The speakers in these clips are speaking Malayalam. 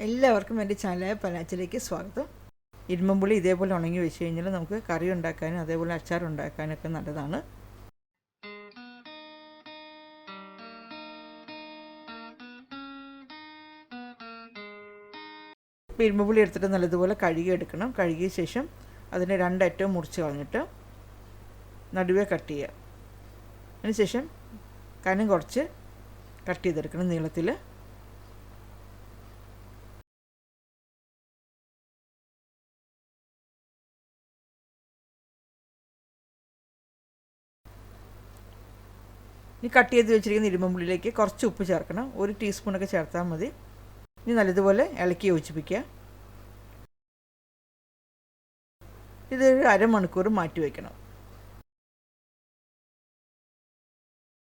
എല്ലാവർക്കും എൻ്റെ ചാനലായ പനാച്ചിലേക്ക് സ്വാഗതം. ഇരുമ്പുളി ഇതേപോലെ ഉണങ്ങി വെച്ച് കഴിഞ്ഞാൽ നമുക്ക് കറി ഉണ്ടാക്കാനും അതേപോലെ അച്ചാർ ഉണ്ടാക്കാനൊക്കെ നല്ലതാണ്. ഇപ്പോൾ ഇരുമ്പുളി എടുത്തിട്ട് നല്ലതുപോലെ കഴുകിയെടുക്കണം. കഴുകിയ ശേഷം അതിന് രണ്ടറ്റവും മുറിച്ച് കളഞ്ഞിട്ട് നടുവേ കട്ട് ചെയ്യുക. അതിനുശേഷം കനം കുറച്ച് കട്ട് ചെയ്തെടുക്കണം നീളത്തിൽ. ഇനി കട്ട് ചെയ്ത് വെച്ചിരിക്കുന്ന ഇരുമ്പുള്ളിലേക്ക് കുറച്ച് ഉപ്പ് ചേർക്കണം. 1 ടീസ്പൂണൊക്കെ ചേർത്താൽ മതി. ഇനി നല്ലതുപോലെ ഇളക്കി യോജിപ്പിക്കുക. ഇതൊരു അരമണിക്കൂർ മാറ്റി വയ്ക്കണം.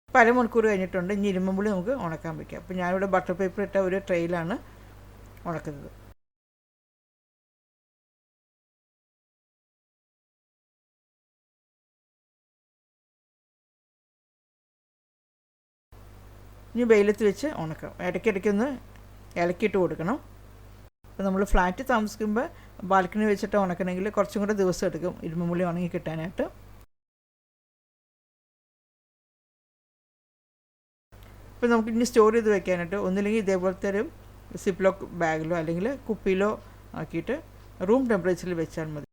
ഇപ്പോൾ അരമണിക്കൂർ കഴിഞ്ഞിട്ടുണ്ട്. ഇനി ഇരുമ്പുള്ളി നമുക്ക് ഉണക്കാൻ വയ്ക്കാം. അപ്പോൾ ഞാനിവിടെ ബട്ടർ പേപ്പർ ഇട്ട ഒരു ട്രെയിലാണ് ഉണക്കുന്നത്. ഇനി വെയിലത്ത് വെച്ച് ഉണക്കണം. ഇടയ്ക്കിടയ്ക്കൊന്ന് ഇളക്കിയിട്ട് കൊടുക്കണം. അപ്പോൾ നമ്മൾ ഫ്ലാറ്റ് താമസിക്കുമ്പോൾ ബാൽക്കണി വെച്ചിട്ട് ഉണക്കണമെങ്കിൽ കുറച്ചും കൂടെ ദിവസം എടുക്കും ഇരുമ്പുള്ളി ഉണങ്ങി കിട്ടാനായിട്ട്. ഇപ്പോൾ നമുക്ക് ഇനി സ്റ്റോർ ചെയ്ത് വെക്കാനായിട്ട് ഒന്നില്ലെങ്കിൽ ഇതേപോലത്തെ ഒരു സിപ്ലോക്ക് ബാഗിലോ അല്ലെങ്കിൽ കുപ്പിയിലോ ആക്കിയിട്ട് റൂം ടെമ്പറേച്ചറിൽ വെച്ചാൽ മതി.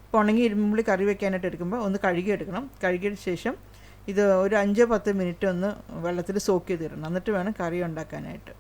ഇപ്പോൾ ഉണങ്ങി ഇരുമ്പുള്ളി കറി വെക്കാനായിട്ട് എടുക്കുമ്പോൾ ഒന്ന് കഴുകിയെടുക്കണം. കഴുകിയതിന് ശേഷം ഇത് ഒരു 5-10 മിനിറ്റ് ഒന്ന് വെള്ളത്തിൽ സോക്ക് ചെയ്തിടണം. എന്നിട്ട് വേണം കറി ഉണ്ടാക്കാനായിട്ട്.